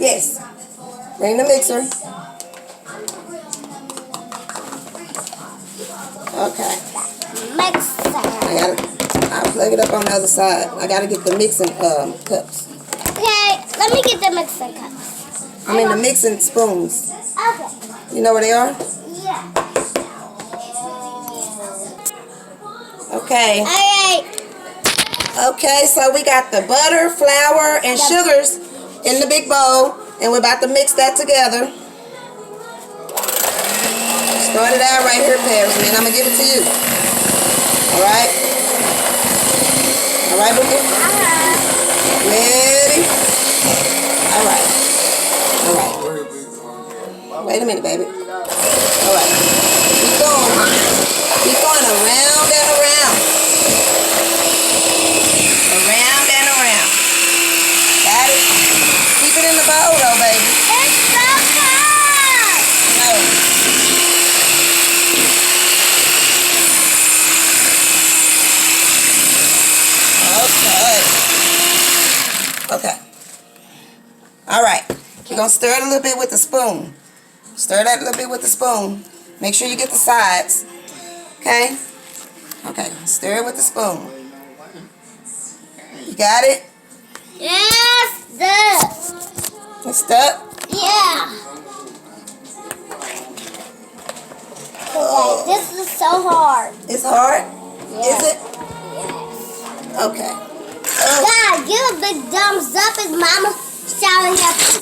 Yes. Bring the mixer. Okay. I'll plug it up on the other side. I gotta get the mixing cups. Okay, let me get the mixing cups. I mean the mixing spoons. Okay. You know where they are? Yeah. Okay. Alright. Okay, so we got the butter, flour, and sugars in the big bowl, and we're about to mix that together. Start it out right here, Paris, and then I'm gonna give it to you. All right. All right, Bookie? Ready? All right. All right. Wait a minute, baby. All right. Keep going. Keep going around and around. Around and around. Got it? Keep it in the bowl, though, baby. It's so hot. No. Okay. All right. You're going to stir it a little bit with the spoon. Stir that a little bit with the spoon. Make sure you get the sides. Okay? Okay. Stir it with the spoon. You got it? Yes, stuck. It's stuck? Yeah. Okay, this is so hard. It's hard? Yeah. Is it? Yes. Okay. God, give a big thumbs up as Mama shouting at you.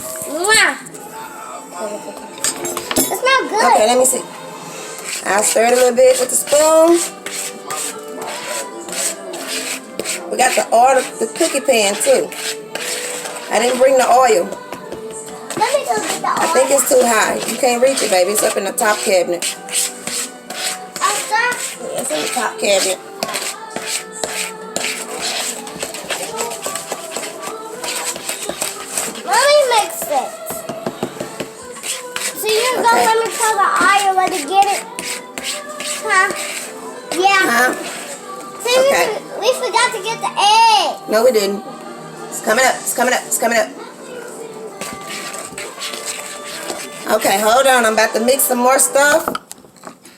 It's not good. Okay, let me see. I'll stir it a little bit with the spoon. We got the oil, the cookie pan too. I didn't bring the oil. Let me go get the oil. I think it's too high. You can't reach it, baby. It's up in the top cabinet. Start. Yeah, it's in the top cabinet. Let me mix it. So you're gonna let me tell the oil where to get it? Huh? Yeah. See, we forgot to get the egg. No, we didn't. It's coming up. It's coming up. It's coming up. Okay, hold on. I'm about to mix some more stuff.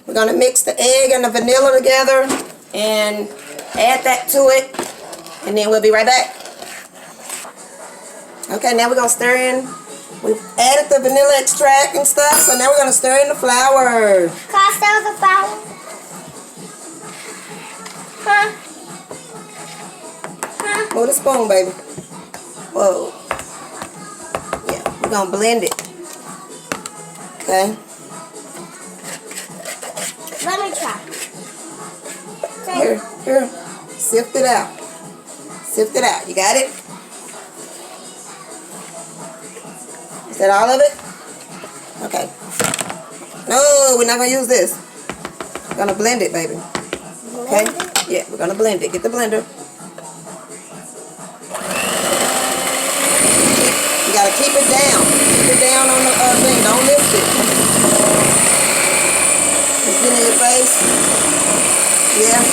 We're going to mix the egg and the vanilla together and add that to it. And then we'll be right back. Okay, now we're going to stir in. We've added the vanilla extract and stuff, so now we're going to stir in the flour. Can I stir the flour? Huh? Huh? Move the spoon, baby. Whoa. Yeah, we're going to blend it. Okay. Let me try. Here. Sift it out. Sift it out. You got it? Is that all of it? Okay. No, we're not going to use this. We're going to blend it, baby. Okay? Yeah, we're going to blend it. Get the blender. You got to keep it down. Keep it down on the thing. Don't lift it. It's getting in your face. Yeah.